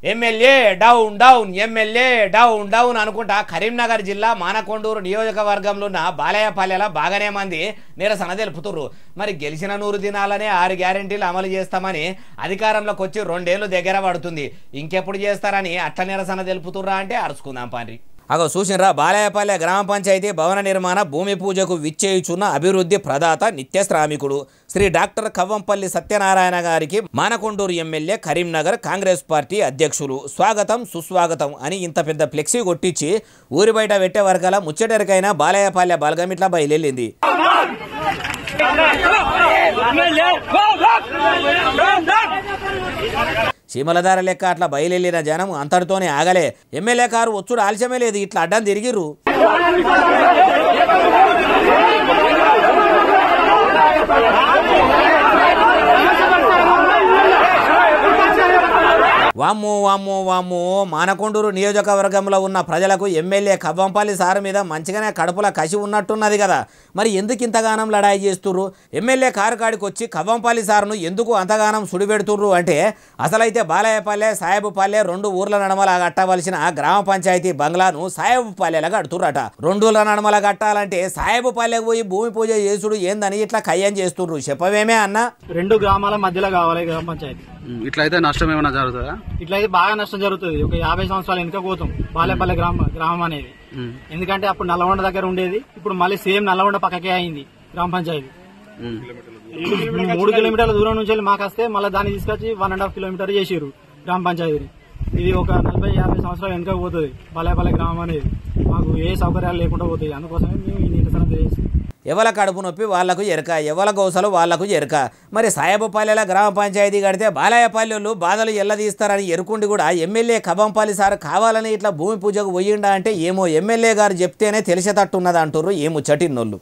MLA down down MLA down down అనుకుంటా కరీంనగర్ జిల్లా మానకొండూరు నియోజకవర్గంలో ఉన్న బాలయ్యపల్లెల బాగానే మంది నిరసన తెలుపుతుర్రు. మరి గెలిచిన 100 దినాలనే 6 గ్యారెంటీలు అమలు చేస్తామని అధికారంలోకి వచ్చి 2 ఏళ్లు దగ్గర పడుతుంది. ఇంకెప్పుడు చేస్తారని అట్ల నిరసన తెలుపుతుర్రా అంటే అరుచుకుందాం పాండ్రి. అగో చూసినరా, బాలయ్యపల్లె గ్రామ పంచాయతీ భవన నిర్మాణ భూమి పూజకు విచ్చేయుచున్న అభివృద్ధి ప్రదాత నిత్య శ్రామికుడు శ్రీ డాక్టర్ కవ్వంపల్లి సత్యనారాయణ గారికి మానకొండూరు ఎమ్మెల్యే కరీంనగర్ కాంగ్రెస్ పార్టీ అధ్యక్షులు స్వాగతం సుస్వాగతం అని ఇంత పెద్ద ఫ్లెక్సీ కొట్టించి ఊరి బయట పెట్టే వర్గాల ముచ్చటరికైన బాలయ్యపల్లె బలగమిట్లా బయలుదేరింది. చీమలధార లెక్క అట్లా బయలుదేరిన జనం అంతటితోనే ఆగలే. ఎమ్మెల్యే కారు వచ్చుడు ఆలస్యమే లేదు, ఇట్లా అడ్డం తిరిగిర్రు. వామ్మో వామ్మో వామ్మో, మానకొండూరు నియోజకవర్గంలో ఉన్న ప్రజలకు ఎమ్మెల్యే కవ్వంపల్లి సారు మీద మంచిగానే కడుపుల కసి ఉన్నట్టున్నది కదా. మరి ఎందుకు ఇంతగానం లడాయి చేస్తుర్రు? ఎమ్మెల్యే కారు కాడికి వచ్చి కవ్వంపల్లి సారును ఎందుకు అంతగానం సుడిపెడుతుర్రు అంటే, అసలైతే బాలయ్యపల్లె సాయబుపల్లె 2 ఊర్ల నడమల కట్టవలసిన గ్రామ పంచాయతీ బంగ్లాను సాయబుపల్లెలా కడుతుర్రట. 2 ఊర్ల నడమల కట్టాలంటే సాయబుపల్లెకు పోయి భూమి పూజ చేసుడు ఏందని ఇట్లా కయ్యం చేస్తుర్రు. చెప్పవేమే అన్న? 2 గ్రామాల మధ్యలో కావాలి గ్రామ పంచాయతీ. ఇట్లయితే నష్టం ఏమైనా జరుగుతుందా? ఇట్లయితే బాగా నష్టం జరుగుతుంది. ఒక 50 సంవత్సరాల వెనుక పోతాం బాలేపల్లె గ్రామం అనేది. ఎందుకంటే అప్పుడు నల్లగొండ దగ్గర ఉండేది, ఇప్పుడు మళ్ళీ సేమ్ నల్లగొండ పక్కకే అయింది గ్రామ పంచాయతీ. 3 కిలోమీటర్ల దూరం నుంచి మాకు వస్తే మళ్ళీ దాన్ని తీసుకొచ్చి 1.5 కిలోమీటర్ చేసారు గ్రామ పంచాయతీని. ఇది ఒక 40-50 సంవత్సరాల వెనుక పోతుంది బాలేపల్లె గ్రామం అనేది. మాకు ఏ సౌకర్యాలు లేకుండా పోతాయి. అందుకోసమే మేము ఈ నిరసన చేసి ఎవల కడుపు నొప్పి వాళ్లకు ఎరక, ఎవల గోసలు వాళ్లకు ఎరక. మరి సాయబుపల్లెల గ్రామ పంచాయతీ కడితే బాలయ్యపల్లెలు బాధలు ఎల్లదీస్తారని ఎరుకుండి కూడా ఎమ్మెల్యే కవ్వంపల్లి సార్ కావాలని ఇట్లా భూమి పూజకు పోయిండా అంటే ఏమో ఎమ్మెల్యే గారు చెప్తేనే తెలిసేటట్టున్నది అంటుర్రు ఏమో చటిన్నోళ్ళు.